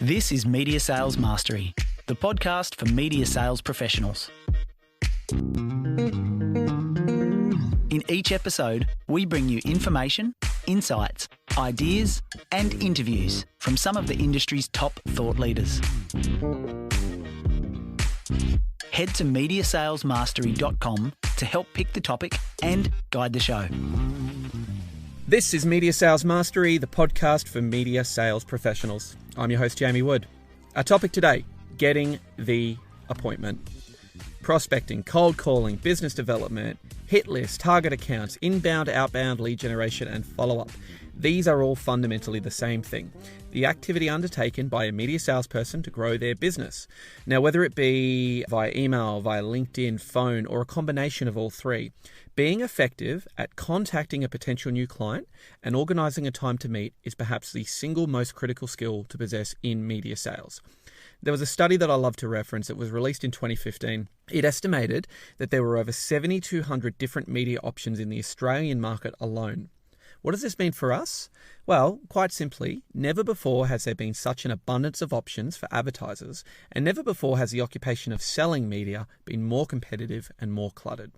This is Media Sales Mastery, the podcast for media sales professionals. In each episode, we bring you information, insights, ideas, and interviews from some of the industry's top thought leaders. Head to mediasalesmastery.com to help pick the topic and guide the show. This is Media Sales Mastery, the podcast for media sales professionals. I'm your host, Jamie Wood. Our topic today, getting the appointment. Prospecting, cold calling, business development, hit list, target accounts, inbound, outbound, lead generation, and follow-up. These are all fundamentally the same thing. The activity undertaken by a media salesperson to grow their business. Now, whether it be via email, via LinkedIn, phone, or a combination of all three, being effective at contacting a potential new client and organizing a time to meet is perhaps the single most critical skill to possess in media sales. There was a study that I love to reference. It was released in 2015. It estimated that there were over 7,200 different media options in the Australian market alone. What does this mean for us? Well, quite simply, never before has there been such an abundance of options for advertisers, and never before has the occupation of selling media been more competitive and more cluttered.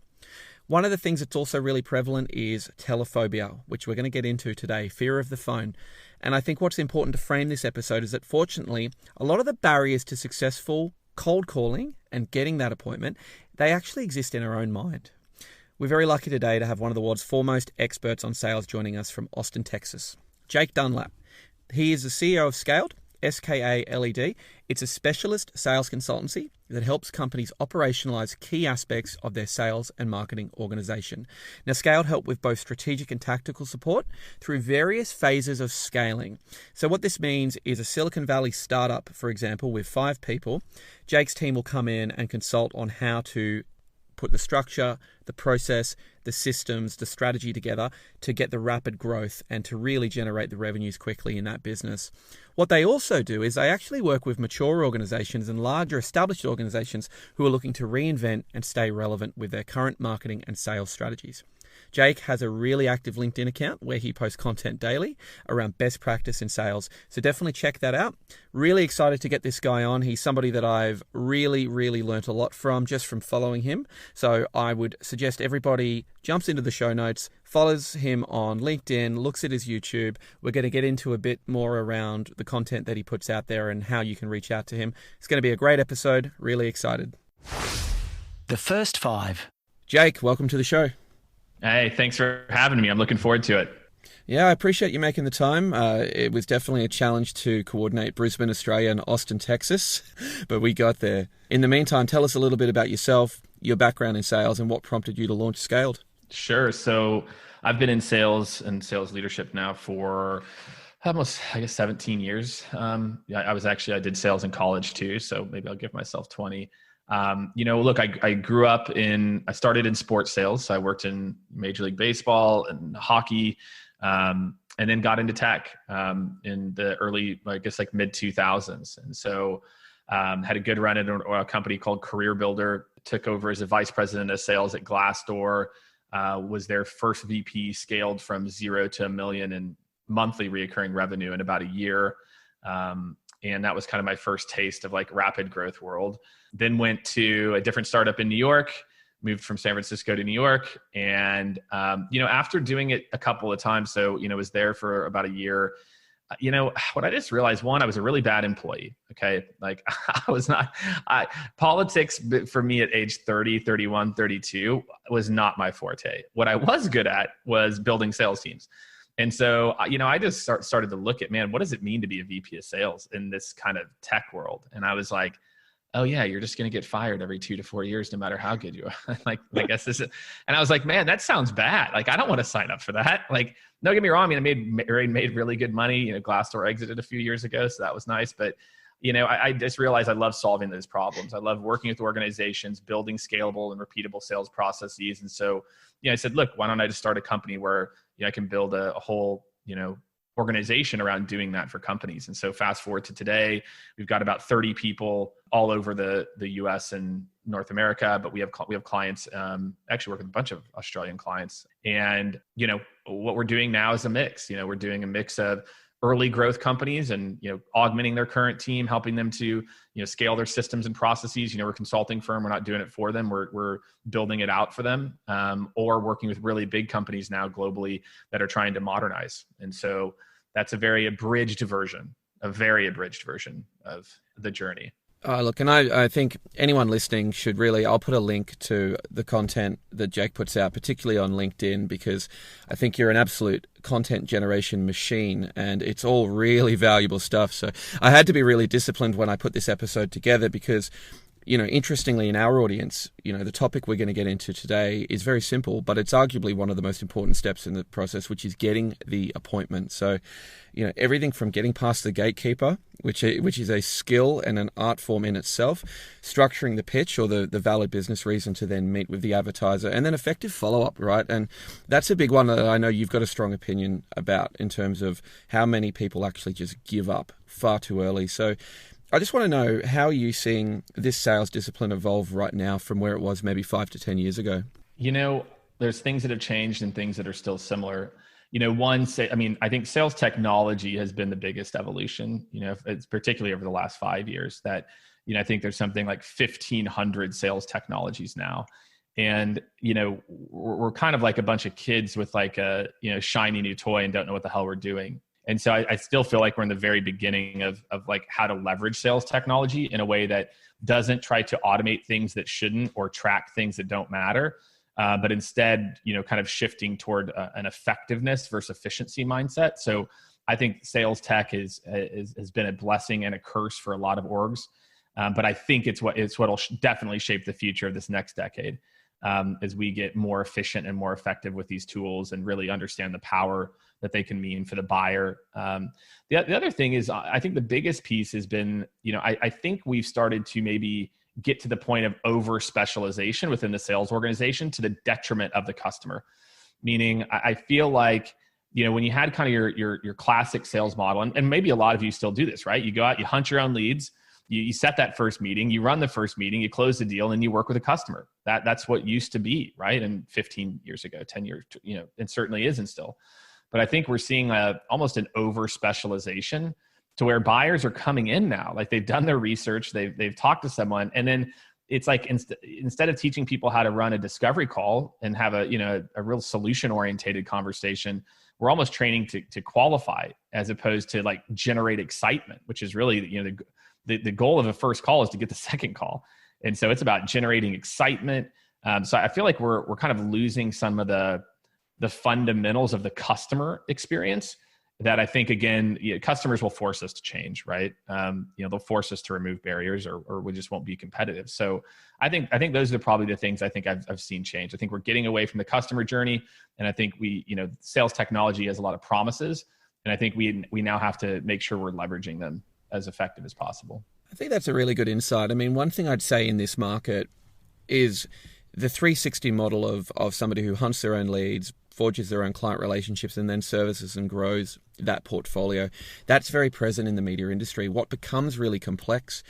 One of the things that's also really prevalent is telephobia, which we're going to get into today, fear of the phone. And I think what's important to frame this episode is that fortunately, a lot of the barriers to successful cold calling and getting that appointment, they actually exist in our own mind. We're very lucky today to have one of the world's foremost experts on sales joining us from Austin, Texas, Jake Dunlap. He is the CEO of Skaled, Skaled. It's a specialist sales consultancy that helps companies operationalize key aspects of their sales and marketing organization. Now, Skaled help with both strategic and tactical support through various phases of scaling. So what this means is a Silicon Valley startup, for example, with 5 people, Jake's team will come in and consult on how to put the structure, the process, the systems, the strategy together to get the rapid growth and to really generate the revenues quickly in that business. What they also do is they actually work with mature organizations and larger established organizations who are looking to reinvent and stay relevant with their current marketing and sales strategies. Jake has a really active LinkedIn account where he posts content daily around best practice in sales. So definitely check that out. Really excited to get this guy on. He's somebody that I've really learnt a lot from just from following him. So I would suggest everybody jumps into the show notes, follows him on LinkedIn, looks at his YouTube. We're going to get into a bit more around the content that he puts out there and how you can reach out to him. It's going to be a great episode. Really excited. The first 5. Jake, welcome to the show. Hey, thanks for having me. I'm looking forward to it. Yeah, I appreciate you making the time. It was definitely a challenge to coordinate Brisbane, Australia and Austin, Texas, but we got there. In the meantime, tell us a little bit about yourself, your background in sales, and what prompted you to launch Skaled. Sure. So I've been in sales and sales leadership now for almost, 17 years. I did sales in college too, so maybe I'll give myself 20. Look, I grew up I started in sports sales. So I worked in Major League Baseball and hockey, and then got into tech in the early, mid 2000s. And so had a good run at a company called Career Builder, took over as a vice president of sales at Glassdoor, was their first VP, scaled from 0 to $1 million in monthly reoccurring revenue in about a year. And that was kind of my first taste of rapid growth world. Then went to a different startup in New York, moved from San Francisco to New York. And, after doing it a couple of times, was there for about a year, what I just realized, one, I was a really bad employee. Okay. Politics for me at age 30, 31, 32 was not my forte. What I was good at was building sales teams. And so, I just started to look at, what does it mean to be a VP of sales in this kind of tech world? And I was like, oh yeah, you're just going to get fired every 2 to 4 years, no matter how good you are. I guess this is, and I was like, man, that sounds bad. I don't want to sign up for that. Don't get me wrong. I made really good money. Glassdoor exited a few years ago, so that was nice. But, I just realized I love solving those problems. I love working with organizations, building scalable and repeatable sales processes. And so, I said, look, why don't I just start a company where I can build a whole, organization around doing that for companies. And so fast forward to today, we've got about 30 people all over the US and North America, but we have clients, actually work with a bunch of Australian clients. And, what we're doing now is a mix. We're doing a mix of early growth companies and, augmenting their current team, helping them to, scale their systems and processes. We're a consulting firm. We're not doing it for them. We're building it out for them, or working with really big companies now globally that are trying to modernize. And so that's a very abridged version of the journey. Look, and I think anyone listening should really, I'll put a link to the content that Jake puts out, particularly on LinkedIn, because I think you're an absolute content generation machine and it's all really valuable stuff. So I had to be really disciplined when I put this episode together because, interestingly in our audience, the topic we're going to get into today is very simple, but it's arguably one of the most important steps in the process, which is getting the appointment. So, everything from getting past the gatekeeper, which is a skill and an art form in itself, structuring the pitch or the valid business reason to then meet with the advertiser, and then effective follow-up, right? And that's a big one that I know you've got a strong opinion about in terms of how many people actually just give up far too early. So I just want to know, how are you seeing this sales discipline evolve right now from where it was maybe 5 to 10 years ago? There's things that have changed and things that are still similar. I think sales technology has been the biggest evolution, it's particularly over the last 5 years that, I think there's something like 1,500 sales technologies now. And, we're kind of like a bunch of kids with like a, shiny new toy and don't know what the hell we're doing. And so I still feel like we're in the very beginning of like how to leverage sales technology in a way that doesn't try to automate things that shouldn't or track things that don't matter. But instead, kind of shifting toward an effectiveness versus efficiency mindset. So I think sales tech has been a blessing and a curse for a lot of orgs. But I think it's what'll definitely shape the future of this next decade, as we get more efficient and more effective with these tools and really understand the power that they can mean for the buyer. The other thing is, I think the biggest piece has been, I think we've started to maybe get to the point of over specialization within the sales organization to the detriment of the customer. Meaning, I feel like, when you had kind of your classic sales model, and maybe a lot of you still do this, right? You go out, you hunt your own leads, you set that first meeting, you run the first meeting, you close the deal, and you work with a customer. That's what used to be, right? And 15 years ago, 10 years, it certainly isn't still. But I think we're seeing almost an over specialization to where buyers are coming in now. Like they've done their research, they've talked to someone, and then it's like instead of teaching people how to run a discovery call and have a real solution oriented conversation, we're almost training to qualify as opposed to like generate excitement, which is really the goal of a first call is to get the second call. And so it's about generating excitement. So I feel like we're kind of losing some of the fundamentals of the customer experience that I think, again, customers will force us to change, right? They'll force us to remove barriers or we just won't be competitive. So I think those are probably the things I think I've seen change. I think we're getting away from the customer journey. And I think sales technology has a lot of promises. And I think we now have to make sure we're leveraging them as effective as possible. I think that's a really good insight. I mean, one thing I'd say in this market is the 360 model of somebody who hunts their own leads, forges their own client relationships, and then services and grows that portfolio. That's very present in the media industry. What becomes really complex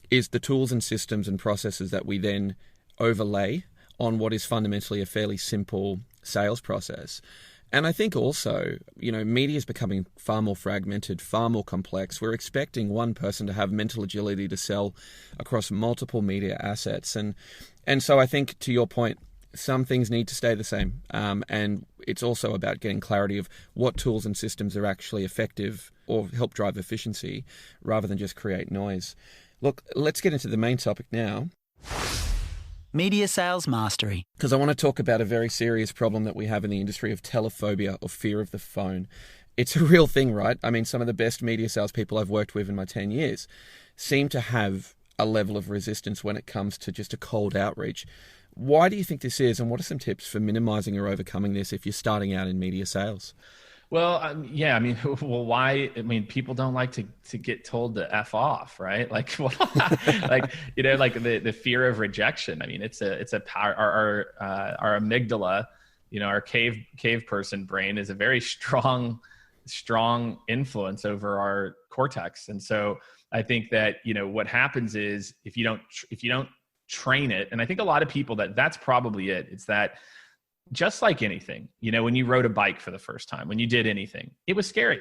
is the tools and systems and processes that we then overlay on what is fundamentally a fairly simple sales process. And I think also, media is becoming far more fragmented, far more complex. We're expecting one person to have mental agility to sell across multiple media assets. And so I think, to your point, some things need to stay the same. And it's also about getting clarity of what tools and systems are actually effective or help drive efficiency rather than just create noise. Look, let's get into the main topic now. Media Sales Mastery. Because I want to talk about a very serious problem that we have in the industry of telephobia, or fear of the phone. It's a real thing, right? I mean, some of the best media salespeople I've worked with in my 10 years seem to have a level of resistance when it comes to just a cold outreach. Why do you think this is, and what are some tips for minimizing or overcoming this if you're starting out in media sales? Well, why? I mean, people don't like to get told to F off, right? Like, the fear of rejection. I mean, it's a power. Our amygdala, our cave person brain is a very strong influence over our cortex. And so I think that, what happens is if you don't train it, and I think a lot of people that's probably it. It's that, just like anything, when you rode a bike for the first time, when you did anything, it was scary.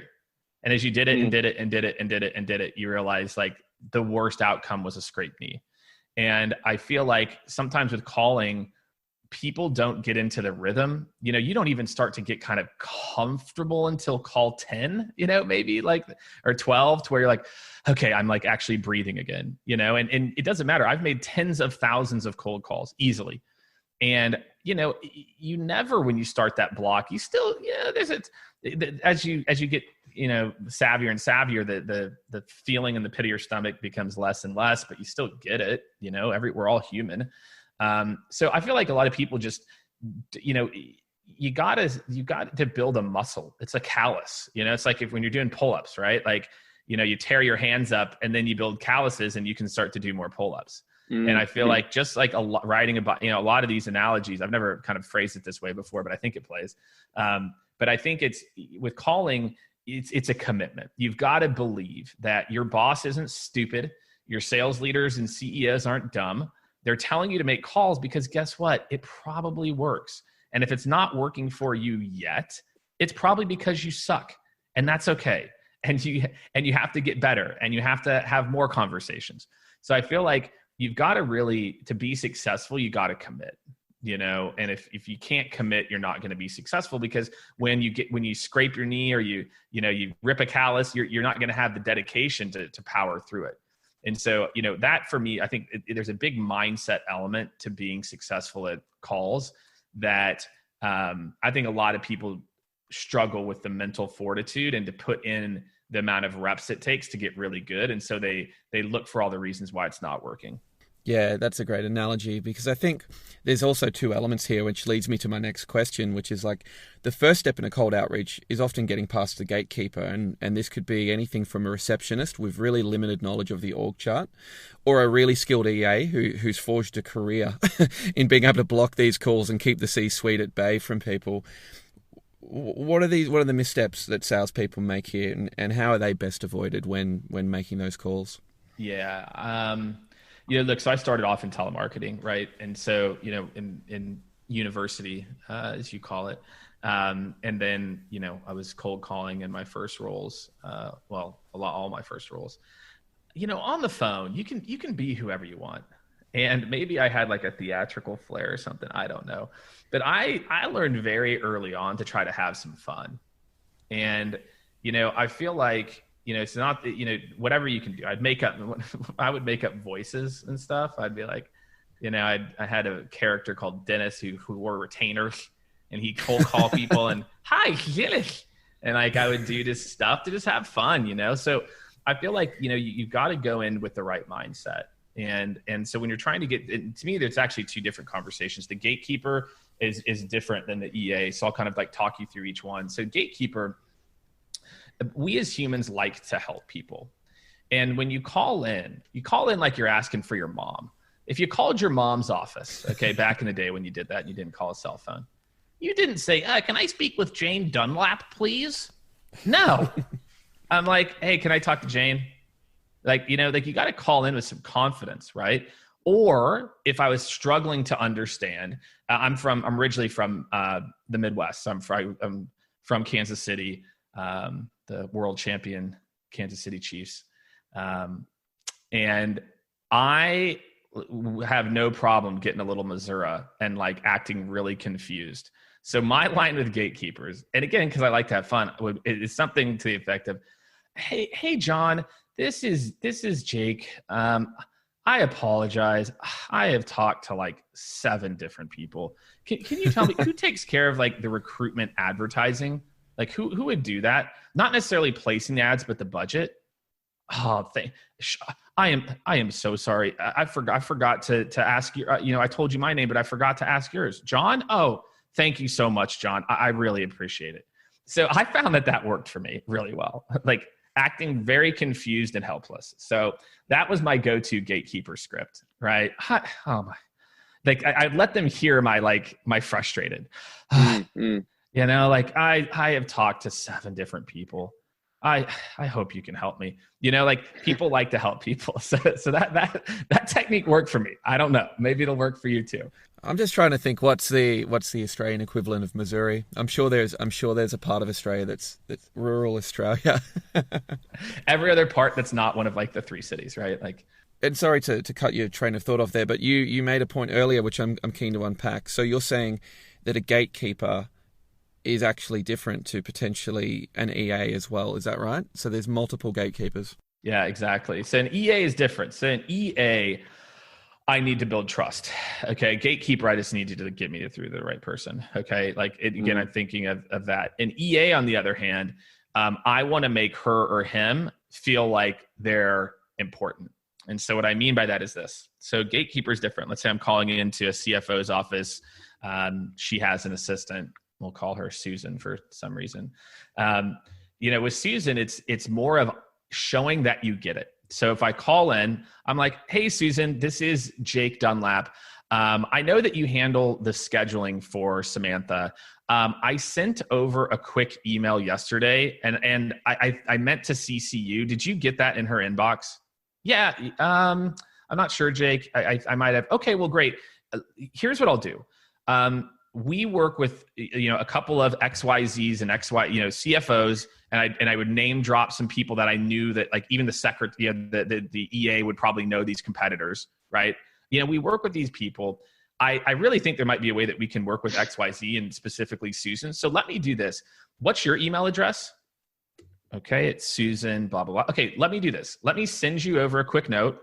And as you did it and did it and did it and did it and did it, you realize like the worst outcome was a scraped knee. And I feel like sometimes with calling, people don't get into the rhythm. You don't even start to get kind of comfortable until call 10, maybe like, or 12, to where you're like, okay, I'm like actually breathing again, and it doesn't matter. I've made tens of thousands of cold calls easily. And, you never, when you start that block, you still, as you get, savvier and savvier, the feeling in the pit of your stomach becomes less and less, but you still get it, we're all human. So I feel like a lot of people just, you got to build a muscle. It's a callus, it's like when you're doing pull-ups, right? Like, you tear your hands up and then you build calluses and you can start to do more pull-ups. And I feel like just like writing about, a lot of these analogies, I've never kind of phrased it this way before, but I think it plays. But I think it's with calling, it's a commitment. You've got to believe that your boss isn't stupid. Your sales leaders and CEOs aren't dumb. They're telling you to make calls because guess what? It probably works. And if it's not working for you yet, it's probably because you suck, and that's okay. And you have to get better, and you have to have more conversations. So I feel like you've got to really, to be successful, you got to commit, and if you can't commit, you're not going to be successful, because when you scrape your knee or you rip a callus, you're not going to have the dedication to power through it. And so, that for me, I think there's a big mindset element to being successful at calls that I think a lot of people struggle with the mental fortitude and to put in the amount of reps it takes to get really good. And so they look for all the reasons why it's not working. Yeah, that's a great analogy, because I think there's also two elements here, which leads me to my next question, which is like the first step in a cold outreach is often getting past the gatekeeper. And this could be anything from a receptionist with really limited knowledge of the org chart, or a really skilled EA who's forged a career in being able to block these calls and keep the C-suite at bay from people. What are the missteps that salespeople make here, and how are they best avoided when making those calls? Yeah. Look, so I started off in telemarketing, right? And so, in university, as you call it. And then, I was cold calling in my first roles. All my first roles, on the phone, you can be whoever you want. And maybe I had like a theatrical flair or something. I don't know. But I learned very early on to try to have some fun. And, I feel like, it's not, whatever you can do. I would make up voices and stuff. I'd be like, I had a character called Dennis who wore retainers, and he cold call people and hi, Dennis. And like, I would do this stuff to just have fun, So I feel like, you've got to go in with the right mindset. And so when you're trying to get, to me, there's actually two different conversations. The gatekeeper is different than the EA. So I'll kind of like talk you through each one. So gatekeeper, we as humans like to help people. And when you call in like you're asking for your mom. If you called your mom's office, okay, back in the day when you did that and you didn't call a cell phone, you didn't say, can I speak with Jane Dunlap, please? No. I'm like, hey, can I talk to Jane? Like, you got to call in with some confidence, right? Or if I was struggling to understand, I'm originally from the Midwest. So I'm from Kansas City, the world champion Kansas City Chiefs. And I have no problem getting a little Missouri and like acting really confused. So my line with gatekeepers, and again, because I like to have fun, is something to the effect of, hey, John, this is Jake. I apologize. I have talked to like 7 different people. Can you tell me who takes care of like the recruitment advertising? Like who would do that? Not necessarily placing the ads, but the budget. Oh, I am so sorry. I forgot to ask you. I told you my name, but I forgot to ask yours. John? Oh, thank you so much, John. I really appreciate it. So I found that worked for me really well. Like acting very confused and helpless. So that was my go-to gatekeeper script, right? Oh my! Like I let them hear my frustrated. Like I have talked to 7 different people. I hope you can help me. Like people like to help people. So that technique worked for me. I don't know. Maybe it'll work for you too. I'm just trying to think what's the Australian equivalent of Missouri. I'm sure there's a part of Australia that's rural Australia. Every other part that's not one of like the three cities, right? Like, and sorry to cut your train of thought off there, but you made a point earlier which I'm keen to unpack. So you're saying that a gatekeeper is actually different to potentially an EA as well. Is that right? So there's multiple gatekeepers. Yeah, exactly. So an EA is different. So an EA, I need to build trust. Okay. Gatekeeper, I just need you to get me through the right person. Okay. Like again, I'm thinking of that. An EA, on the other hand, I want to make her or him feel like they're important. And so what I mean by that is this. So gatekeeper is different. Let's say I'm calling into a CFO's office. She has an assistant. We'll call her Susan for some reason. With Susan, it's more of showing that you get it. So if I call in, I'm like, hey, Susan, this is Jake Dunlap. I know that you handle the scheduling for Samantha. I sent over a quick email yesterday and I meant to CC you. Did you get that in her inbox? Yeah. I'm not sure, Jake. I might have. Okay, well, great. Here's what I'll do. We work with, a couple of XYZs and XY, CFOs, and I would name drop some people that I knew that, like, even the secretary, the EA would probably know these competitors, right? We work with these people. I really think there might be a way that we can work with XYZ and specifically Susan. So let me do this. What's your email address? Okay, it's Susan, blah, blah, blah. Okay, let me do this. Let me send you over a quick note.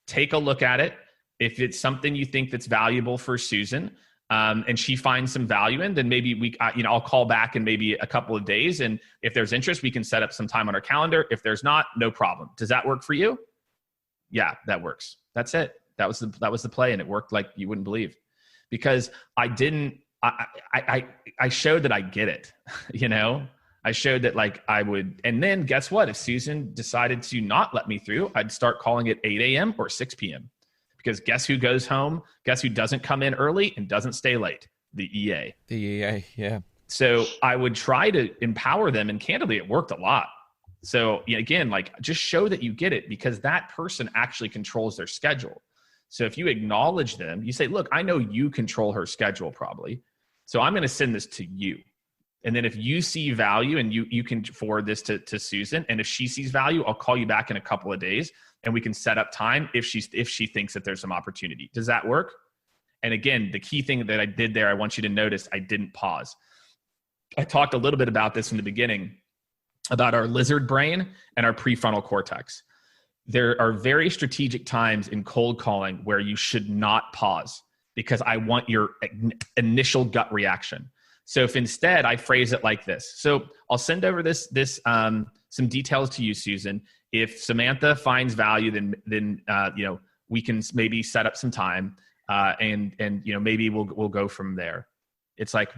Take a look at it. If it's something you think that's valuable for Susan, and she finds some value in, then maybe I'll call back in maybe a couple of days. And if there's interest, we can set up some time on our calendar. If there's not, no problem. Does that work for you? Yeah, that works. That's it. That was the play. And it worked like you wouldn't believe, because I showed that I get it. I showed that, like, I would, and then guess what? If Susan decided to not let me through, I'd start calling at 8 a.m. or 6 p.m. Because guess who goes home? Guess who doesn't come in early and doesn't stay late? The EA. The EA, yeah. So I would try to empower them, and candidly, it worked a lot. So again, like, just show that you get it, because that person actually controls their schedule. So if you acknowledge them, you say, look, I know you control her schedule probably, so I'm going to send this to you. And then if you see value, and you can forward this to Susan, and if she sees value, I'll call you back in a couple of days, and we can set up time if she thinks that there's some opportunity. Does that work? And again, the key thing that I did there, I want you to notice, I didn't pause. I talked a little bit about this in the beginning, about our lizard brain and our prefrontal cortex. There are very strategic times in cold calling where you should not pause, because I want your initial gut reaction. So if instead I phrase it like this, so I'll send over some details to you, Susan. If Samantha finds value, then we can maybe set up some time, and maybe we'll go from there. It's like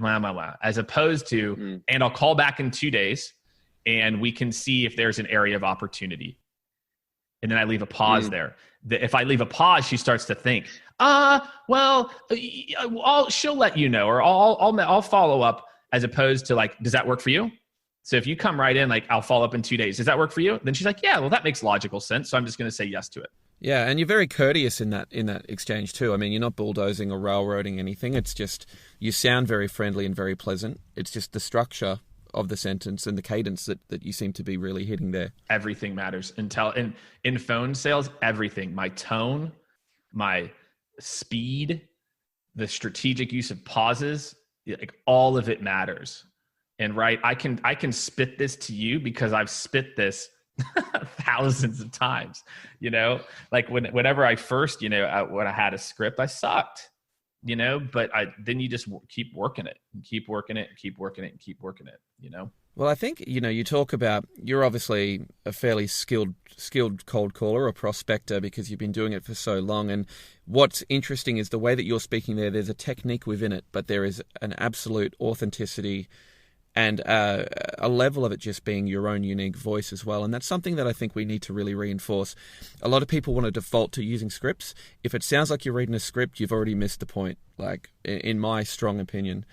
as opposed to, and I'll call back in 2 days, and we can see if there's an area of opportunity. And then I leave a pause there. If I leave a pause, she starts to think, she'll let you know, or I'll follow up, as opposed to, like, does that work for you? So if you come right in, like, I'll follow up in 2 days. Does that work for you? Then she's like, yeah, well, that makes logical sense. So I'm just going to say yes to it. Yeah. And you're very courteous in that exchange too. I mean, you're not bulldozing or railroading anything. It's just, you sound very friendly and very pleasant. It's just the structure of the sentence and the cadence that you seem to be really hitting there. Everything matters. In phone sales, everything, my tone, my speed, the strategic use of pauses, like, all of it matters. And right, I can spit this to you because I've spit this thousands of times, like whenever I first, when I had a script, I sucked, but then you just keep working it and keep working it and keep working it and keep working it, Well, I think, you talk about, you're obviously a fairly skilled cold caller or prospector, because you've been doing it for so long. And what's interesting is the way that you're speaking there, there's a technique within it, but there is an absolute authenticity and a level of it just being your own unique voice as well. And that's something that I think we need to really reinforce. A lot of people want to default to using scripts. If it sounds like you're reading a script, you've already missed the point, like, in my strong opinion.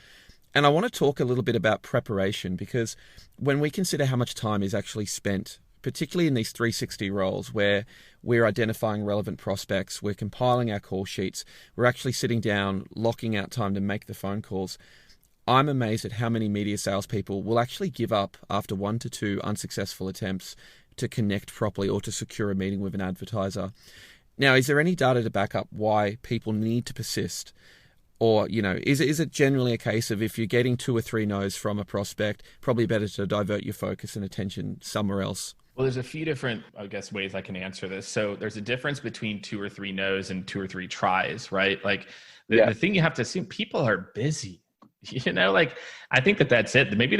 And I want to talk a little bit about preparation, because when we consider how much time is actually spent particularly in these 360 roles where we're identifying relevant prospects, we're compiling our call sheets, we're actually sitting down, locking out time to make the phone calls. I'm amazed at how many media salespeople will actually give up after 1 to 2 unsuccessful attempts to connect properly or to secure a meeting with an advertiser. Now, is there any data to back up why people need to persist? Or, is it generally a case of if you're getting 2 or 3 no's from a prospect, probably better to divert your focus and attention somewhere else? Well, there's a few different, ways I can answer this. So there's a difference between 2 or 3 no's and 2 or 3 tries, right? Like the thing you have to assume, people are busy. I think that's it. Maybe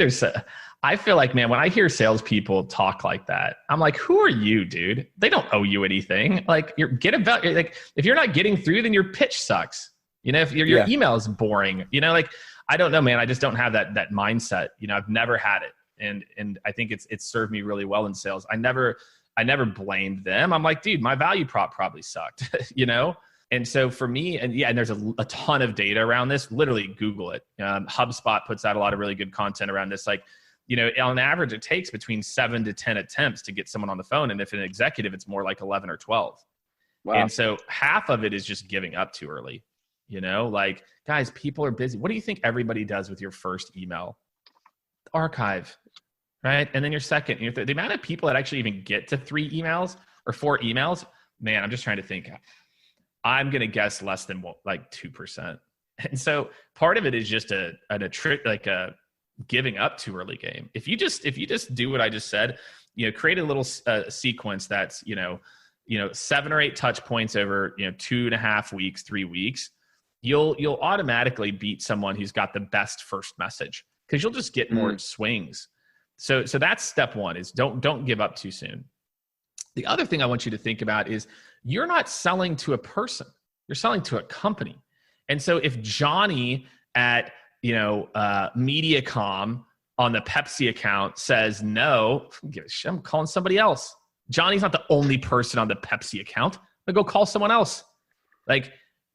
I feel like, man, when I hear salespeople talk like that, I'm like, who are you, dude? They don't owe you anything. Like if you're not getting through, then your pitch sucks. If your email is boring, I don't know, man. I just don't have that mindset. I've never had it. And I think it's served me really well in sales. I never blamed them. I'm like, dude, my value prop probably sucked, And so for me, and there's a ton of data around this. Literally Google it. HubSpot puts out a lot of really good content around this. Like, on average, it takes between 7 to 10 attempts to get someone on the phone. And if an executive, it's more like 11 or 12. Wow. And so half of it is just giving up too early. Like, guys, people are busy. What do you think everybody does with your first email? Archive, right? And then your second, the amount of people that actually even get to 3 emails or 4 emails, man, I'm just trying to think. I'm going to guess less than 2%. And so part of it is just a trick, like a giving up too early game. If you just do what I just said, create a little sequence that's, 7 or 8 touch points over, 2.5 weeks, 3 weeks, you'll automatically beat someone who's got the best first message because you'll just get more swings. So that's step 1 is don't give up too soon. The other thing I want you to think about is you're not selling to a person, you're selling to a company. And so if Johnny at, Mediacom on the Pepsi account says no, I'm calling somebody else. Johnny's not the only person on the Pepsi account. I'm gonna go call someone else.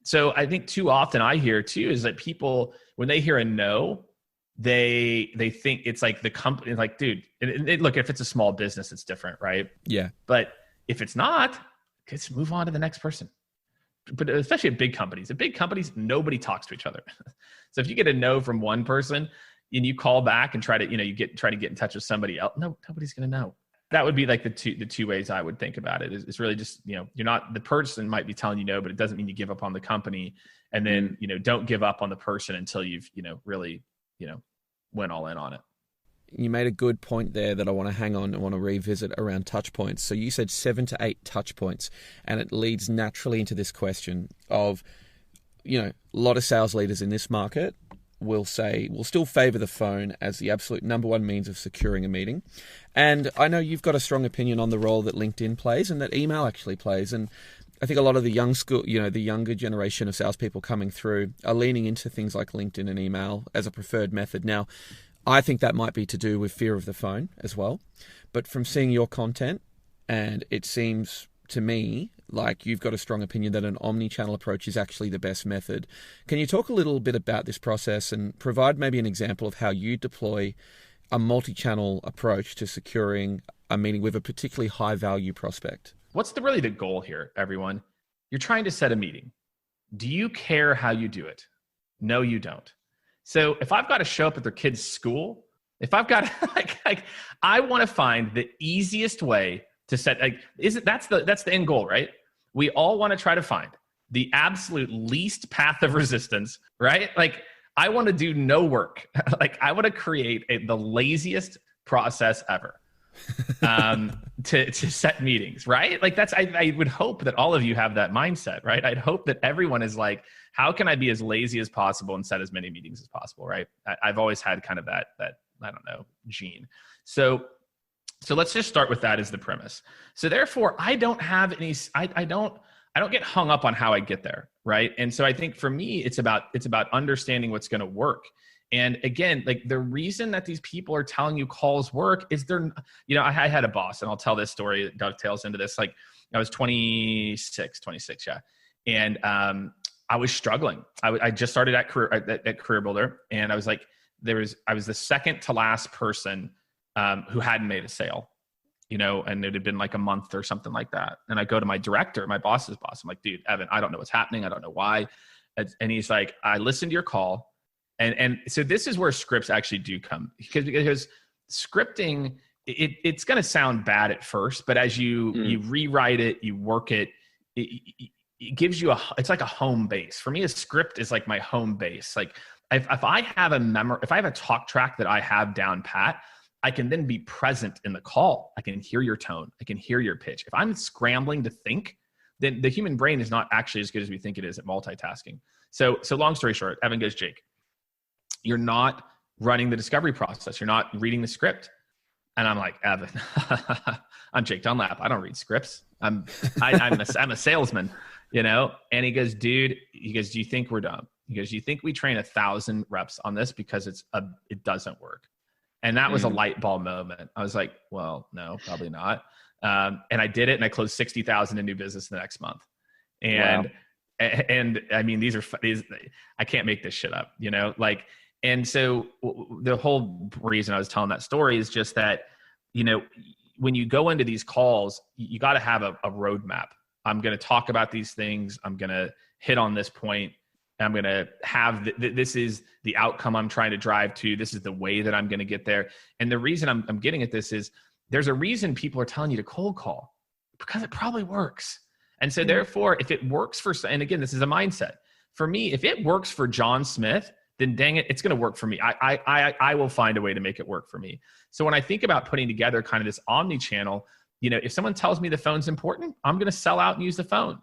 So I think too often I hear too is that people, when they hear a no, they think it's like the company, like, dude, look, if it's a small business, it's different, right? Yeah. But if it's not, just move on to the next person. But especially at big companies, nobody talks to each other. So if you get a no from one person and you call back and try to get in touch with somebody else, nobody's going to know. That would be like the two ways I would think about it. It's really just, you're not, the person might be telling you no, but it doesn't mean you give up on the company. And then, don't give up on the person until you've, really, went all in on it. You made a good point there that I want to hang on and want to revisit around touch points. So you said 7 to 8 touch points, and it leads naturally into this question of, a lot of sales leaders in this market will still favor the phone as the absolute number one means of securing a meeting. And I know you've got a strong opinion on the role that LinkedIn plays and that email actually plays. And I think a lot of the the younger generation of salespeople coming through are leaning into things like LinkedIn and email as a preferred method. Now, I think that might be to do with fear of the phone as well. But from seeing your content, and it seems to me like you've got a strong opinion that an omni-channel approach is actually the best method. Can you talk a little bit about this process and provide maybe an example of how you deploy a multi-channel approach to securing a meeting with a particularly high-value prospect? What's really the goal here, everyone? You're trying to set a meeting. Do you care how you do it? No, you don't. So if I've got to show up at their kid's school, if I've got I want to find the easiest way to set, that's the end goal, right? We all want to try to find the absolute least path of resistance, right? I want to do no work. I want to create the laziest process ever to set meetings, right? I would hope that all of you have that mindset, right? I'd hope that everyone is like, how can I be as lazy as possible and set as many meetings as possible, right? I've always had kind of that I don't know, gene. So let's just start with that as the premise. So therefore, I don't have any, I don't get hung up on how I get there, right? And so I think for me, it's about understanding what's going to work. And again, the reason that these people are telling you calls work is I had a boss, and I'll tell this story that dovetails into this. I was 26, yeah. And I was struggling. I just started at Career Builder, and I was I was the second to last person who hadn't made a sale. and it had been like a month or something like that. And I go to my director, my boss's boss. I'm like, dude, Evan, I don't know what's happening. I don't know why. And he's like, I listened to your call. And so this is where scripts actually do come, because scripting, it's going to sound bad at first, but as you rewrite it, you work it, it gives you it's like a home base. For me, a script is like my home base. Like if I have if I have a talk track that I have down pat, I can then be present in the call. I can hear your tone. I can hear your pitch. If I'm scrambling to think, then the human brain is not actually as good as we think it is at multitasking. So long story short, Evan goes, Jake, you're not running the discovery process. You're not reading the script. And I'm like, Evan, I'm Jake Dunlap. I don't read scripts. I'm a salesman, And he goes, dude, do you think we're dumb? He goes, do you think we train 1,000 reps on this because it doesn't work? And that was a light bulb moment. I was like, well, no, probably not. And I did it, and I closed 60,000 in new business the next month. And I mean, these I can't make this shit up, And so the whole reason I was telling that story is just that, when you go into these calls, you got to have a roadmap. I'm going to talk about these things. I'm going to hit on this point. I'm going to have, this is the outcome I'm trying to drive to. This is the way that I'm going to get there. And the reason I'm getting at this is there's a reason people are telling you to cold call, because it probably works. And so therefore, if it works and again, this is a mindset. For me, if it works for John Smith, then dang it, it's going to work for me. I will find a way to make it work for me. So when I think about putting together kind of this omni-channel, if someone tells me the phone's important, I'm going to sell out and use the phone.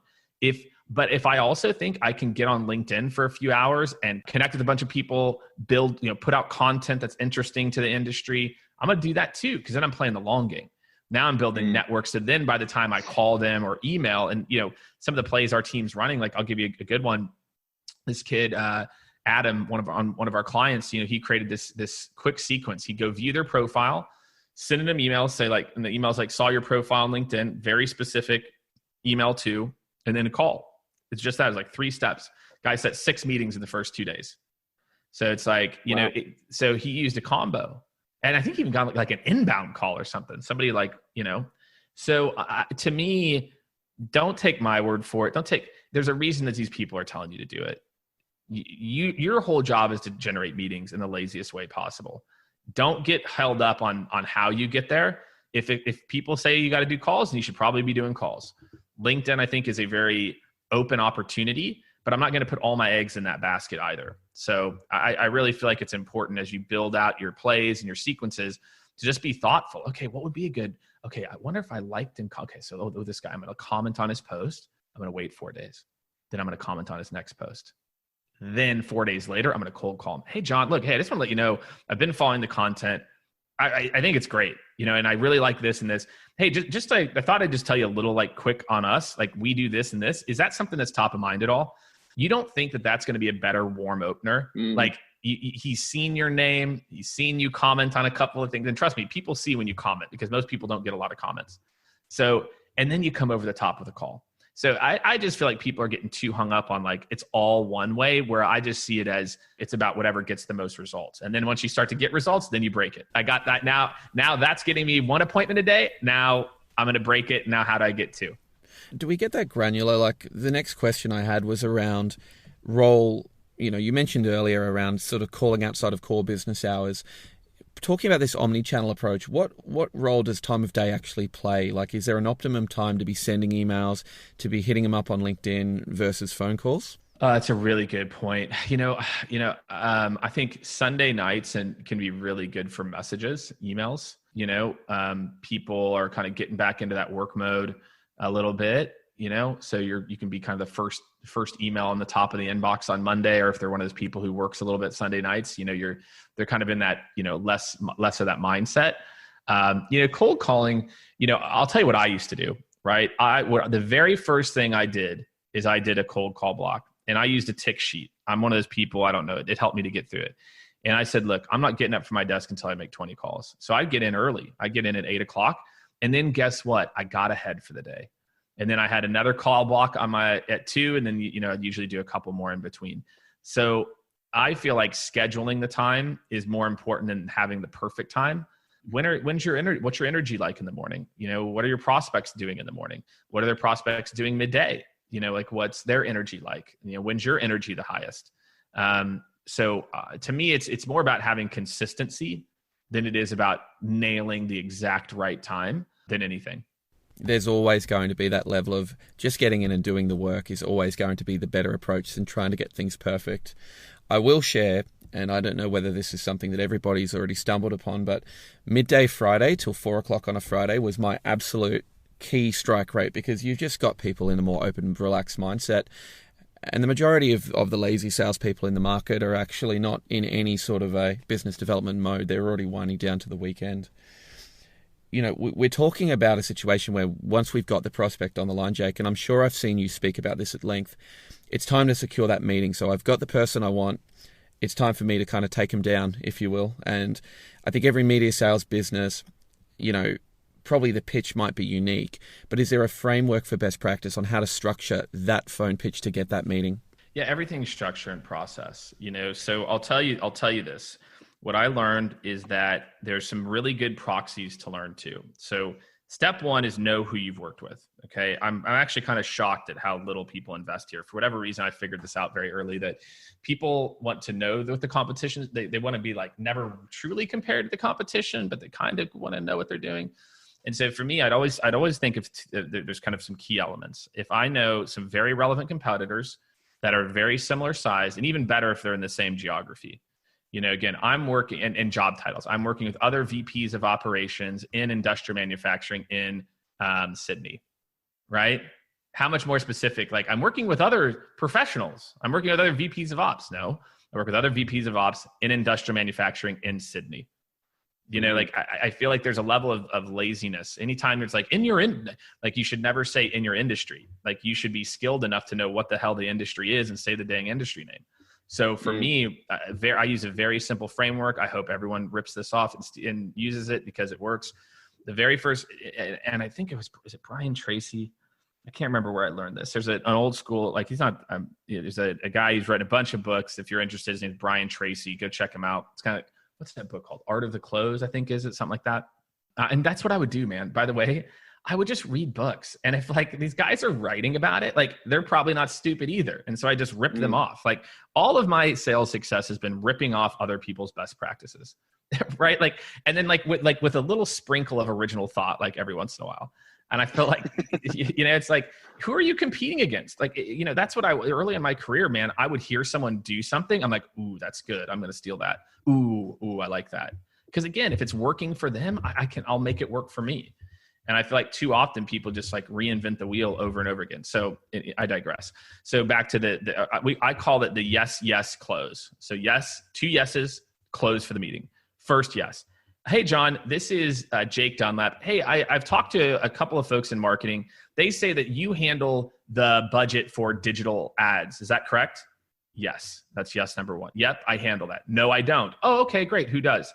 But if I also think I can get on LinkedIn for a few hours and connect with a bunch of people, build, put out content that's interesting to the industry, I'm going to do that too, because then I'm playing the long game. Now I'm building networks. So then by the time I call them or email, and some of the plays our team's running, like I'll give you a good one. This kid, Adam, one of our clients, he created this quick sequence. He'd go view their profile, send them emails, say and the email's like, saw your profile on LinkedIn, very specific email too, and then a call. It's just that. It's like 3 steps. Guy set 6 meetings in the first 2 days. So it's like, wow. So he used a combo. And I think he even got like an inbound call or something. Somebody so to me, don't take my word for it. There's a reason that these people are telling you to do it. Your whole job is to generate meetings in the laziest way possible. Don't get held up on how you get there. If people say you got to do calls, then you should probably be doing calls. LinkedIn, I think, is a very open opportunity, but I'm not going to put all my eggs in that basket either. So I really feel like it's important as you build out your plays and your sequences to just be thoughtful. Okay, what would be I wonder if I liked him. Okay, so this guy, I'm going to comment on his post. I'm going to wait 4 days. Then I'm going to comment on his next post. Then 4 days later, I'm going to cold call him. Hey, John, look, I just want to let you know, I've been following the content. I think it's great, and I really like this and this. Hey, I thought I'd just tell you a little quick on us. We do this and this. Is that something that's top of mind at all? You don't think that that's going to be a better warm opener? He's seen your name. He's seen you comment on a couple of things. And trust me, people see when you comment, because most people don't get a lot of comments. So, and then you come over the top of the call. So I just feel like people are getting too hung up on it's all one way, where I just see it as it's about whatever gets the most results. And then once you start to get results, then you break it. I got that now. Now that's getting me 1 appointment a day. Now I'm going to break it. Now how do I get 2? Do we get that granular? The next question I had was around role. You mentioned earlier around sort of calling outside of core business hours. Talking about this omni-channel approach, what role does time of day actually play? Is there an optimum time to be sending emails, to be hitting them up on LinkedIn versus phone calls? That's a really good point. I think Sunday nights can be really good for messages, emails. People are kind of getting back into that work mode a little bit. So you can be kind of the first email on the top of the inbox on Monday, or if they're one of those people who works a little bit Sunday nights, they're kind of in that, less of that mindset. Cold calling, I'll tell you what I used to do, right? The very first thing I did is I did a cold call block, and I used a tick sheet. I'm one of those people, I don't know, it helped me to get through it. And I said, look, I'm not getting up from my desk until I make 20 calls. So I'd get in early. I'd get in at 8:00. And then guess what? I got ahead for the day. And then I had another call block at 2, and then, I'd usually do a couple more in between. So I feel like scheduling the time is more important than having the perfect time. what's your energy like in the morning? What are your prospects doing in the morning? What are their prospects doing midday? Like what's their energy like? When's your energy the highest? So to me, it's more about having consistency than it is about nailing the exact right time than anything. There's always going to be that level of just getting in and doing the work is always going to be the better approach than trying to get things perfect. I will share, and I don't know whether this is something that everybody's already stumbled upon, but midday Friday till 4 o'clock on a Friday was my absolute key strike rate, because you've just got people in a more open, relaxed mindset. And the majority of the lazy salespeople in the market are actually not in any sort of a business development mode. They're already winding down to the weekend. We're talking about a situation where once we've got the prospect on the line, Jake, and I'm sure I've seen you speak about this at length, it's time to secure that meeting. So I've got the person I want. It's time for me to kind of take them down, if you will. And I think every media sales business, probably the pitch might be unique, but is there a framework for best practice on how to structure that phone pitch to get that meeting? Yeah, everything's structure and process, so I'll tell you this. What I learned is that there's some really good proxies to learn too. So step one is know who you've worked with. Okay. I'm actually kind of shocked at how little people invest here. For whatever reason, I figured this out very early, that people want to know what the competition is. They want to be like never truly compared to the competition, but they kind of want to know what they're doing. And so for me, I'd always think of there's kind of some key elements. If I know some very relevant competitors that are very similar size, and even better if they're in the same geography. Again, I'm working in job titles. I'm working with other VPs of operations in industrial manufacturing in Sydney, right? How much more specific? Like I'm working with other professionals. I'm working with other VPs of ops. No, I work with other VPs of ops in industrial manufacturing in Sydney. Like I feel like there's a level of laziness. Anytime there's like you should never say in your industry. Like you should be skilled enough to know what the hell the industry is and say the dang industry name. So for me, I use a very simple framework. I hope everyone rips this off and uses it because it works. The very first, and I think is it Brian Tracy? I can't remember where I learned this. There's an old school, like he's not, there's a guy who's written a bunch of books. If you're interested, his name is Brian Tracy. Go check him out. It's kind of, what's that book called? Art of the Close, I think, is it? Something like that. And that's what I would do, man. By the way, I would just read books. And if like these guys are writing about it, like they're probably not stupid either. And so I just ripped them off. Like all of my sales success has been ripping off other people's best practices, right? Like, and then with a little sprinkle of original thought, like every once in a while. And I feel like, it's like, who are you competing against? Like, that's what early in my career, man, I would hear someone do something. I'm like, ooh, that's good. I'm going to steal that. Ooh, I like that. Because again, if it's working for them, I'll make it work for me. And I feel like too often people just like reinvent the wheel over and over again. So I digress. So back to I call it the yes, close. So yes, 2 yeses, close for the meeting. First yes. Hey, John, this is Jake Dunlap. Hey, I've talked to a couple of folks in marketing. They say that you handle the budget for digital ads. Is that correct? Yes. That's yes number 1. Yep, I handle that. No, I don't. Oh, okay, great. Who does?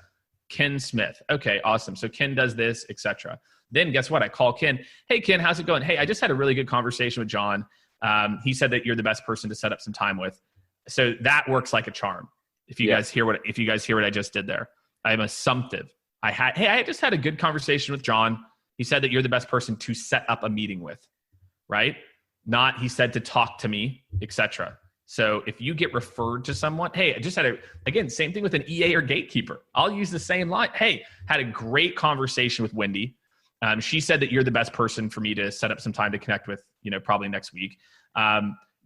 Ken Smith. Okay, awesome. So Ken does this, etc. Then guess what? I call Ken. Hey, Ken, how's it going? Hey, I just had a really good conversation with John. He said that you're the best person to set up some time with. So that works like a charm. If you guys hear what I just did there, I'm assumptive. I just had a good conversation with John. He said that you're the best person to set up a meeting with, right? Not he said to talk to me, etc. So if you get referred to someone, hey, I just had same thing with an EA or gatekeeper. I'll use the same line. Hey, had a great conversation with Wendy. She said that you're the best person for me to set up some time to connect with, probably next week.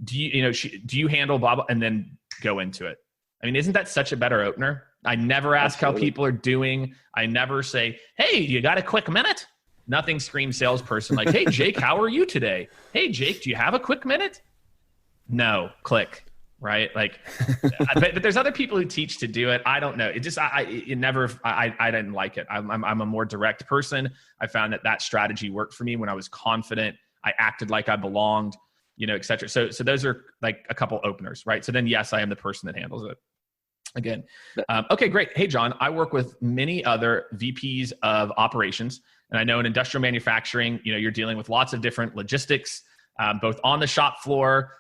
Do you handle blah, blah, and then go into it? I mean, isn't that such a better opener? I never ask how people are doing. I never say, hey, you got a quick minute? Nothing screams salesperson like, hey, Jake, how are you today? Hey, Jake, do you have a quick minute? No, click, right? Like, but there's other people who teach to do it. I don't know. It just, I didn't like it. I'm a more direct person. I found that strategy worked for me when I was confident. I acted like I belonged, et cetera. So those are like a couple openers, right? So then, yes, I am the person that handles it. Again, okay, great. Hey, John, I work with many other VPs of operations, and I know in industrial manufacturing, you're dealing with lots of different logistics, both on the shop floor,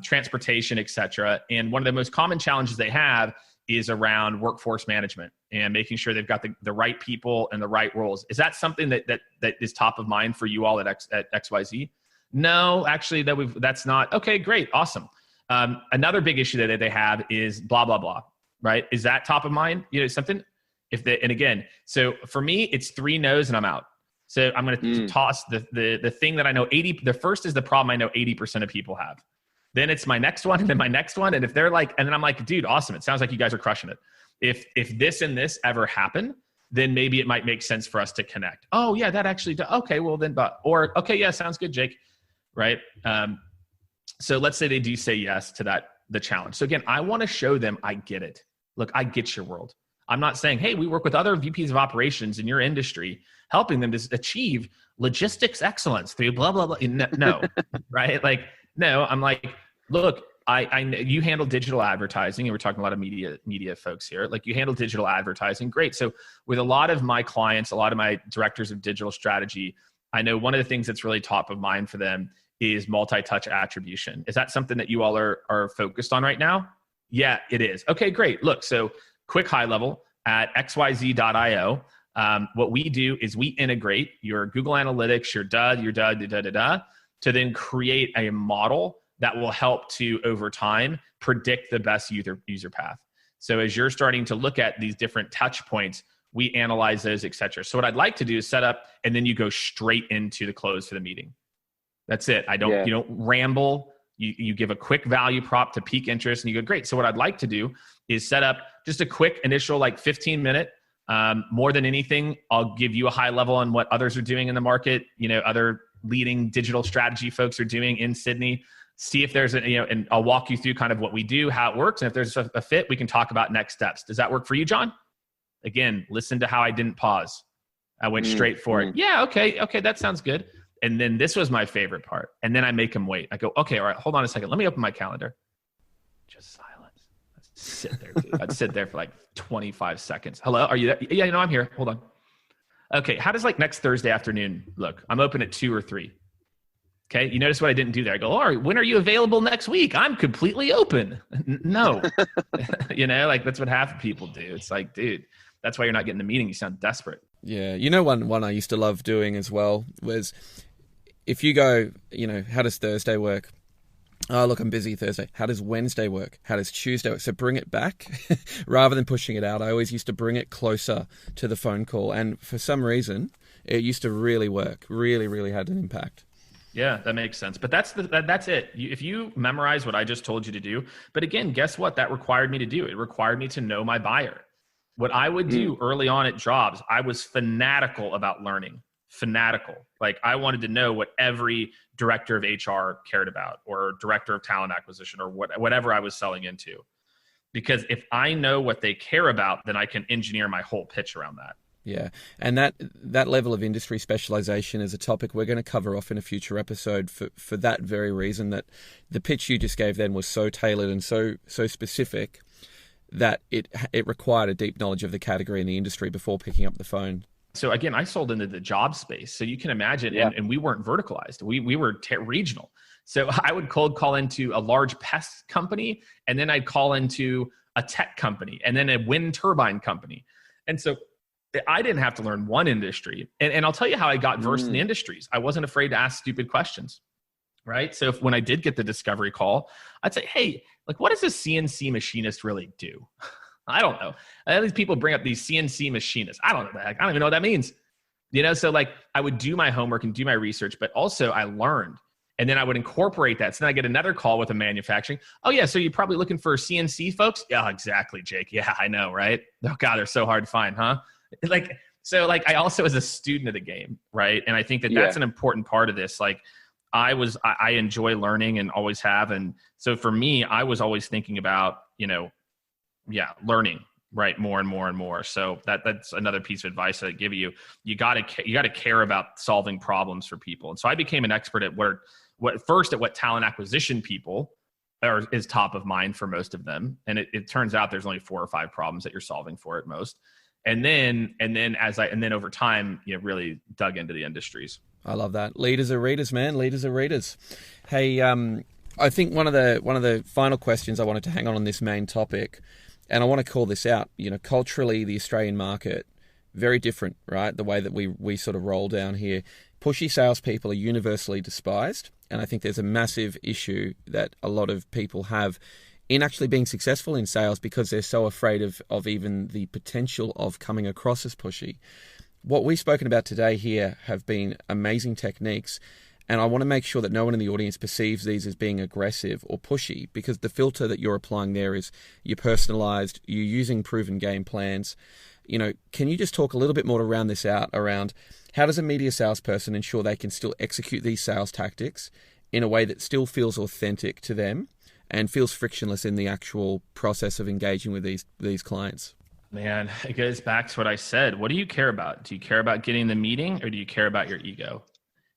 transportation, et cetera. And one of the most common challenges they have is around workforce management and making sure they've got the right people and the right roles. Is that something that is top of mind for you all at XYZ? No, actually, that's not. Okay, great, awesome. Another big issue that they have is blah, blah, blah, right? Is that top of mind? Something? And again, so for me, it's 3 no's and I'm out. So I'm going to toss the thing that I know the first is the problem I know 80% of people have. Then it's my next one and then my next one. And if they're like, and then I'm like, dude, awesome. It sounds like you guys are crushing it. If this and this ever happen, then maybe it might make sense for us to connect. Oh yeah, that actually does. Okay, well then, okay, yeah, sounds good, Jake. Right. So let's say they do say yes to the challenge. So again, I want to show them I get it. Look, I get your world. I'm not saying, hey, we work with other VPs of operations in your industry, helping them to achieve logistics excellence through blah, blah, blah. No, right? Like, no, I'm like, look, I you handle digital advertising, and we're talking a lot of media folks here. Like, you handle digital advertising. Great. So with a lot of my clients, a lot of my directors of digital strategy, I know one of the things that's really top of mind for them is multi-touch attribution. Is that something that you all are focused on right now? Yeah, it is. Okay, great. Look, so quick high level at xyz.io. What we do is we integrate your Google Analytics, your to then create a model that will help to, over time, predict the best user path. So as you're starting to look at these different touch points, we analyze those, et cetera. So what I'd like to do is set up, and then you go straight into the close for the meeting. That's it. You don't ramble. You give a quick value prop to peak interest, and you go, great. So what I'd like to do is set up just a quick initial 15-minute. More than anything, I'll give you a high level on what others are doing in the market. Other leading digital strategy folks are doing in Sydney. See if there's and I'll walk you through kind of what we do, how it works, and if there's a fit, we can talk about next steps. Does that work for you, John? Again, listen to how I didn't pause. I went straight for it. Yeah, okay, that sounds good. And then this was my favorite part. And then I make them wait. I go, okay, all right, hold on a second. Let me open my calendar. Just silence. I'd sit there, dude. I'd sit there for 25 seconds. Hello, are you there? Yeah, I'm here. Hold on. Okay, how does next Thursday afternoon look? I'm open at 2 or 3. Okay, you notice what I didn't do there. I go, all right, when are you available next week? I'm completely open. No. That's what half people do. It's like, dude, that's why you're not getting the meeting. You sound desperate. Yeah. One I used to love doing as well was, if you go, how does Thursday work? Oh, look, I'm busy Thursday. How does Wednesday work? How does Tuesday work? So bring it back rather than pushing it out. I always used to bring it closer to the phone call. And for some reason, it used to really work, really, really had an impact. Yeah, that makes sense. But that's it. If you memorize what I just told you to do, but again, guess what? That required me to do. It required me to know my buyer. What I would do early on at jobs, I was fanatical about learning. Fanatical. I wanted to know what every director of HR cared about, or director of talent acquisition, or whatever I was selling into. Because if I know what they care about, then I can engineer my whole pitch around that. Yeah. And that level of industry specialization is a topic we're going to cover off in a future episode for that very reason, that the pitch you just gave then was so tailored and so specific that it required a deep knowledge of the category and the industry before picking up the phone. So again, I sold into the job space. So you can imagine, and we weren't verticalized. We were regional. So I would cold call into a large pest company, and then I'd call into a tech company, and then a wind turbine company. And so I didn't have to learn one industry. And I'll tell you how I got versed in the industries. I wasn't afraid to ask stupid questions, right? So when I did get the discovery call, I'd say, hey, what does a CNC machinist really do? I don't know. These people bring up these CNC machinists. I don't know. I don't even know what that means. So I would do my homework and do my research, but also I learned. And then I would incorporate that. So then I get another call with a manufacturing. Oh yeah, so you're probably looking for CNC folks? Yeah, exactly, Jake. Yeah, I know, right? Oh God, they're so hard to find, huh? I also was a student of the game, right? And I think that's an important part of this. I enjoy learning and always have. And so for me, I was always thinking about, learning, right? More and more and more. So that's another piece of advice that I give you. You got to care about solving problems for people. And so I became an expert at what talent acquisition people is top of mind for most of them. And it turns out there's only 4 or 5 problems that you're solving for at most. And then over time, really dug into the industries. I love that. Leaders are readers, man. Leaders are readers. Hey, I think one of the final questions I wanted to hang on this main topic And I want to call this out, culturally, the Australian market, very different, right? The way that we sort of roll down here. Pushy salespeople are universally despised. And I think there's a massive issue that a lot of people have in actually being successful in sales because they're so afraid of even the potential of coming across as pushy. What we've spoken about today here have been amazing techniques. And I want to make sure that no one in the audience perceives these as being aggressive or pushy, because the filter that you're applying there is you're personalized, you're using proven game plans. Can you just talk a little bit more to round this out around how does a media salesperson ensure they can still execute these sales tactics in a way that still feels authentic to them and feels frictionless in the actual process of engaging with these clients? Man, it goes back to what I said. What do you care about? Do you care about getting the meeting, or do you care about your ego?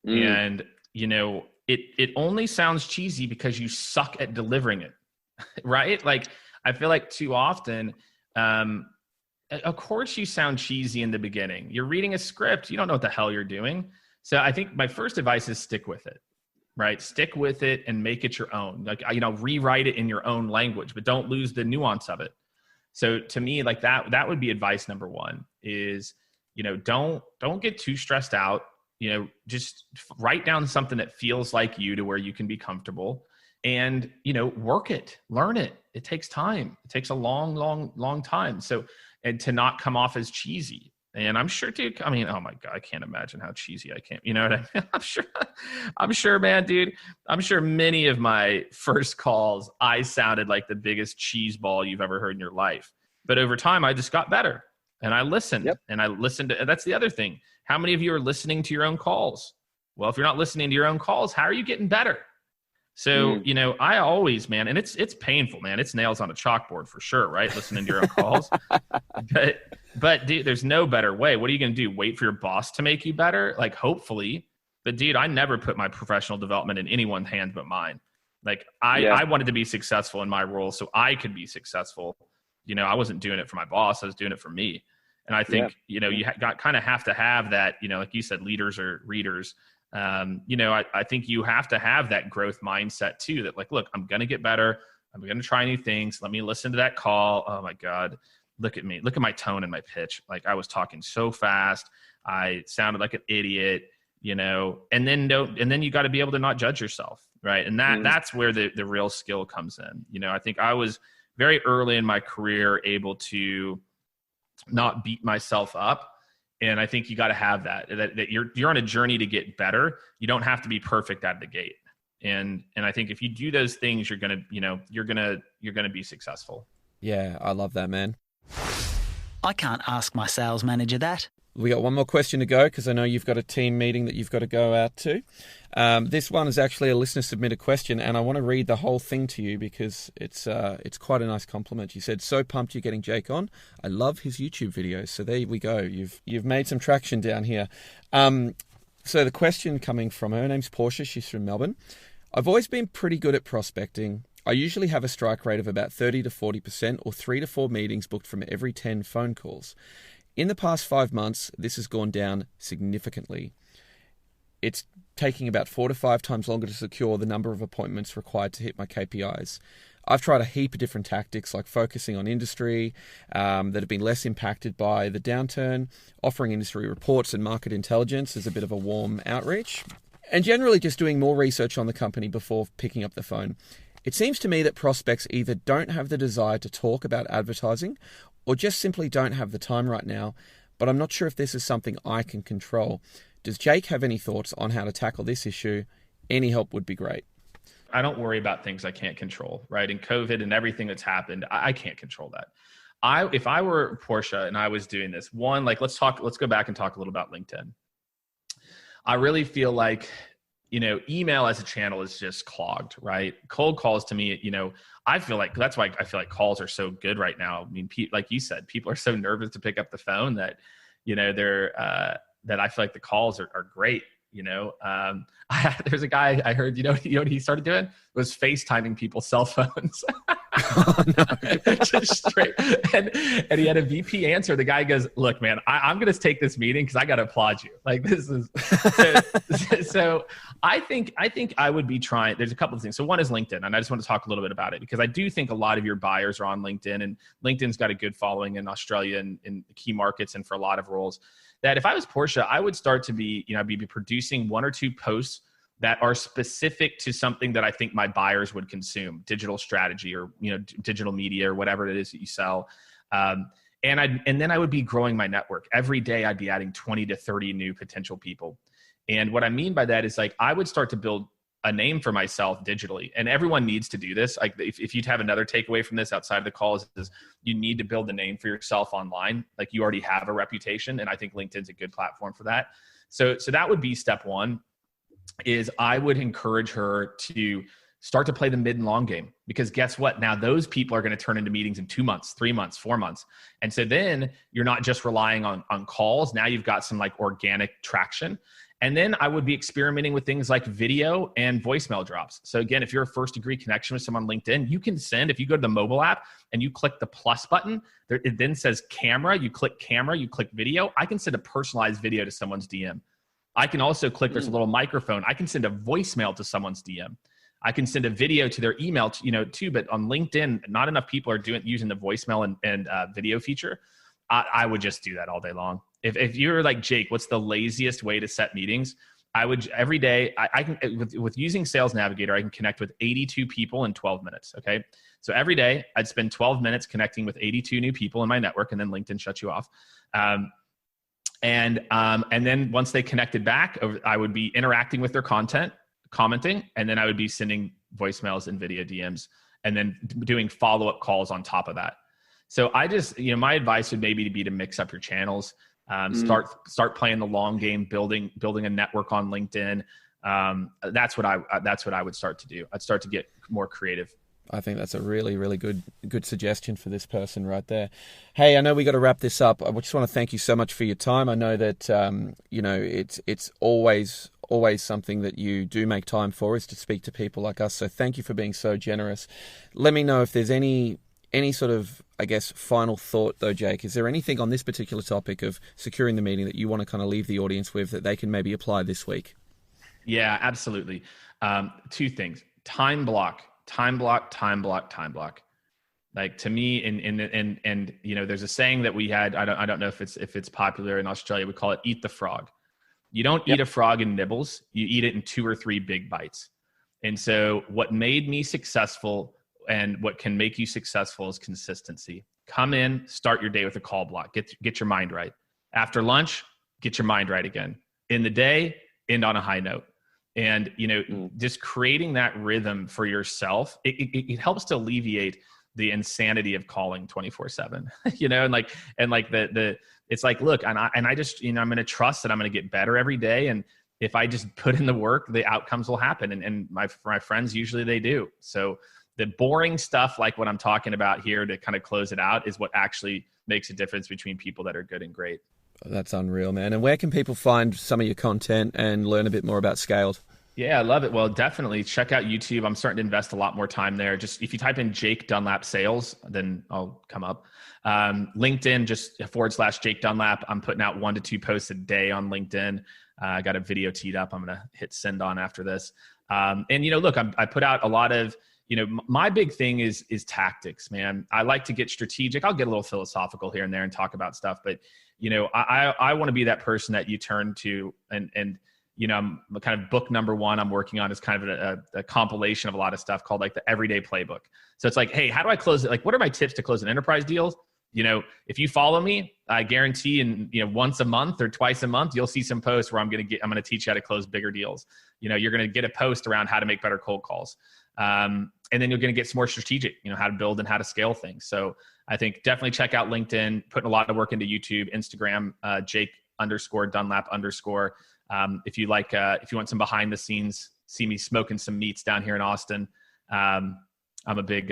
And it only sounds cheesy because you suck at delivering it, right? Like, I feel like too often, of course you sound cheesy in the beginning. You're reading a script. You don't know what the hell you're doing. So I think my first advice is stick with it, right? Stick with it and make it your own. Like, rewrite it in your own language, but don't lose the nuance of it. So to me, like that would be advice number one is, don't get too stressed out. Just write down something that feels like you to where you can be comfortable and, work it, learn it. It takes time. It takes a long, long, long time. So, and to not come off as cheesy. And I'm sure, dude, oh my God, I can't imagine how cheesy I can. You know what I mean? I'm sure, man, dude, I'm sure many of my first calls, I sounded like the biggest cheese ball you've ever heard in your life. But over time, I just got better. And I listened, and I listened to, that's the other thing. How many of you are listening to your own calls? Well, if you're not listening to your own calls, how are you getting better? So, I always, man, and it's painful, man. It's nails on a chalkboard for sure, right? Listening to your own calls. But dude, there's no better way. What are you going to do? Wait for your boss to make you better? Like, hopefully. But dude, I never put my professional development in anyone's hands but mine. Like I wanted to be successful in my role so I could be successful. I wasn't doing it for my boss. I was doing it for me. And I think, you kind of have to have that, like you said, leaders or readers. I think you have to have that growth mindset too, that like, look, I'm going to get better. I'm going to try new things. Let me listen to that call. Oh my God. Look at me. Look at my tone and my pitch. Like I was talking so fast. I sounded like an idiot, and then you got to be able to not judge yourself. Right. And that's where the real skill comes in. I think I was very early in my career able to not beat myself up. And I think you got to have that you're on a journey to get better. You don't have to be perfect out of the gate. And I think if you do those things, you're going to be successful. Yeah. I love that, man. I can't ask my sales manager that. We got one more question to go because I know you've got a team meeting that you've got to go out to. This one is actually a listener submitted question, and I want to read the whole thing to you because it's quite a nice compliment. You said, "So pumped you're getting Jake on. I love his YouTube videos." So there we go. You've made some traction down here. So the question coming from her name's Portia. She's from Melbourne. I've always been pretty good at prospecting. I usually have a strike rate of about 30 to 40% or 3 to 4 meetings booked from every 10 phone calls. In the past 5 months, this has gone down significantly. It's taking about 4 to 5 times longer to secure the number of appointments required to hit my KPIs. I've tried a heap of different tactics like focusing on industry that have been less impacted by the downturn, offering industry reports and market intelligence as a bit of a warm outreach, and generally just doing more research on the company before picking up the phone. It seems to me that prospects either don't have the desire to talk about advertising or just simply don't have the time right now, but I'm not sure if this is something I can control. Does Jake have any thoughts on how to tackle this issue? Any help would be great. I don't worry about things I can't control, right? And COVID and everything that's happened, I can't control that. If I were Portia and I was doing this, let's go back and talk a little about LinkedIn. I really feel like, email as a channel is just clogged, right? Cold calls to me, I feel like that's why I feel like calls are so good right now. I mean, like you said, people are so nervous to pick up the phone that, that I feel like the calls are great. There's a guy I heard, what he started doing was FaceTiming people's cell phones. Oh, no. Just straight. And he had a VP answer. The guy goes, look, man, I'm going to take this meeting because I got to applaud you. Like this is, so I think I would be trying, there's a couple of things. So one is LinkedIn. And I just want to talk a little bit about it because I do think a lot of your buyers are on LinkedIn, and LinkedIn's got a good following in Australia and in key markets and for a lot of roles. That if I was Portia, I would start to be producing 1 or 2 posts that are specific to something that I think my buyers would consume, digital strategy or, digital media or whatever it is that you sell. And then I would be growing my network. Every day I'd be adding 20 to 30 new potential people. And what I mean by that is like, I would start to build a name for myself digitally. And everyone needs to do this. Like if you'd have another takeaway from this outside of the calls is you need to build a name for yourself online. Like you already have a reputation. And I think LinkedIn's a good platform for that. So that would be step one, is I would encourage her to start to play the mid and long game, because guess what? Now those people are going to turn into meetings in 2 months, 3 months, 4 months. And so then you're not just relying on calls. Now you've got some like organic traction. And then I would be experimenting with things like video and voicemail drops. So again, if you're a first degree connection with someone on LinkedIn, you can send, if you go to the mobile app and you click the plus button, it then says camera, you click video. I can send a personalized video to someone's DM. I can also click, there's a little microphone. I can send a voicemail to someone's DM. I can send a video to their email, too. But on LinkedIn, not enough people are using the voicemail and video feature. I would just do that all day long. If you're like, Jake, what's the laziest way to set meetings? I would every day, I can, with using Sales Navigator, I can connect with 82 people in 12 minutes. Okay. So every day I'd spend 12 minutes connecting with 82 new people in my network, and then LinkedIn shuts you off. And then once they connected back, I would be interacting with their content, commenting, and then I would be sending voicemails and video DMs, and then doing follow-up calls on top of that. So I just, my advice would maybe be to mix up your channels, start playing the long game, building a network on LinkedIn. That's what I would start to do. I'd start to get more creative. I think that's a really, really good suggestion for this person right there. Hey, I know we got to wrap this up. I just want to thank you so much for your time. I know that it's always something that you do make time for, is to speak to people like us. So thank you for being so generous. Let me know if there's any sort of, I guess, final thought though, Jake. Is there anything on this particular topic of securing the meeting that you want to kind of leave the audience with that they can maybe apply this week? Yeah, absolutely. 2 things: time block. Like to me, and there's a saying that we had. I don't know if it's popular in Australia. We call it "eat the frog." You don't eat a frog in nibbles. You eat it in 2 or 3 big bites. And so, what made me successful and what can make you successful is consistency. Come in, start your day with a call block. Get your mind right. After lunch, get your mind right again. In the day, end on a high note. And, just creating that rhythm for yourself, it helps to alleviate the insanity of calling 24/7, it's like, look, and I just, I'm going to trust that I'm going to get better every day. And if I just put in the work, the outcomes will happen. And my friends, usually they do. So the boring stuff, like what I'm talking about here to kind of close it out, is what actually makes a difference between people that are good and great. That's unreal, man. And where can people find some of your content and learn a bit more about Skaled? Yeah, I love it. Well, definitely check out YouTube. I'm starting to invest a lot more time there. Just if you type in Jake Dunlap sales, then I'll come up. LinkedIn, just / Jake Dunlap. I'm putting out 1 to 2 posts a day on LinkedIn. I got a video teed up. I'm going to hit send on after this. And look, I put out a lot of, my big thing is tactics, man. I like to get strategic. I'll get a little philosophical here and there and talk about stuff, but I want to be that person that you turn to and I'm kind of book number 1 I'm working on is kind of a compilation of a lot of stuff called like the Everyday Playbook. So it's like, hey, how do I close it? Like, what are my tips to close an enterprise deal? If you follow me, I guarantee once a month or twice a month, you'll see some posts where I'm going to teach you how to close bigger deals. You're going to get a post around how to make better cold calls. And then you're going to get some more strategic, how to build and how to scale things. So I think definitely check out LinkedIn, putting a lot of work into YouTube, Instagram, Jake_Dunlap_. If you want some behind the scenes, see me smoking some meats down here in Austin. I'm a big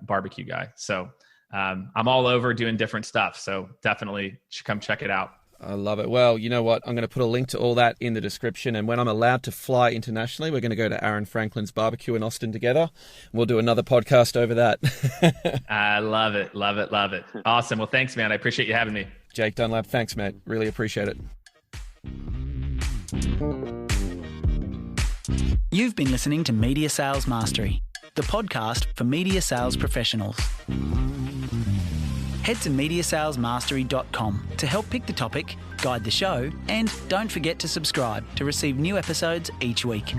barbecue guy. So I'm all over doing different stuff. So definitely come check it out. I love it. Well, you know what? I'm going to put a link to all that in the description. And when I'm allowed to fly internationally, we're going to go to Aaron Franklin's barbecue in Austin together. We'll do another podcast over that. I love it. Love it. Love it. Awesome. Well, thanks, man. I appreciate you having me. Jake Dunlap, thanks, mate. Really appreciate it. You've been listening to Media Sales Mastery, the podcast for media sales professionals. Head to MediaSalesMastery.com to help pick the topic, guide the show, and don't forget to subscribe to receive new episodes each week.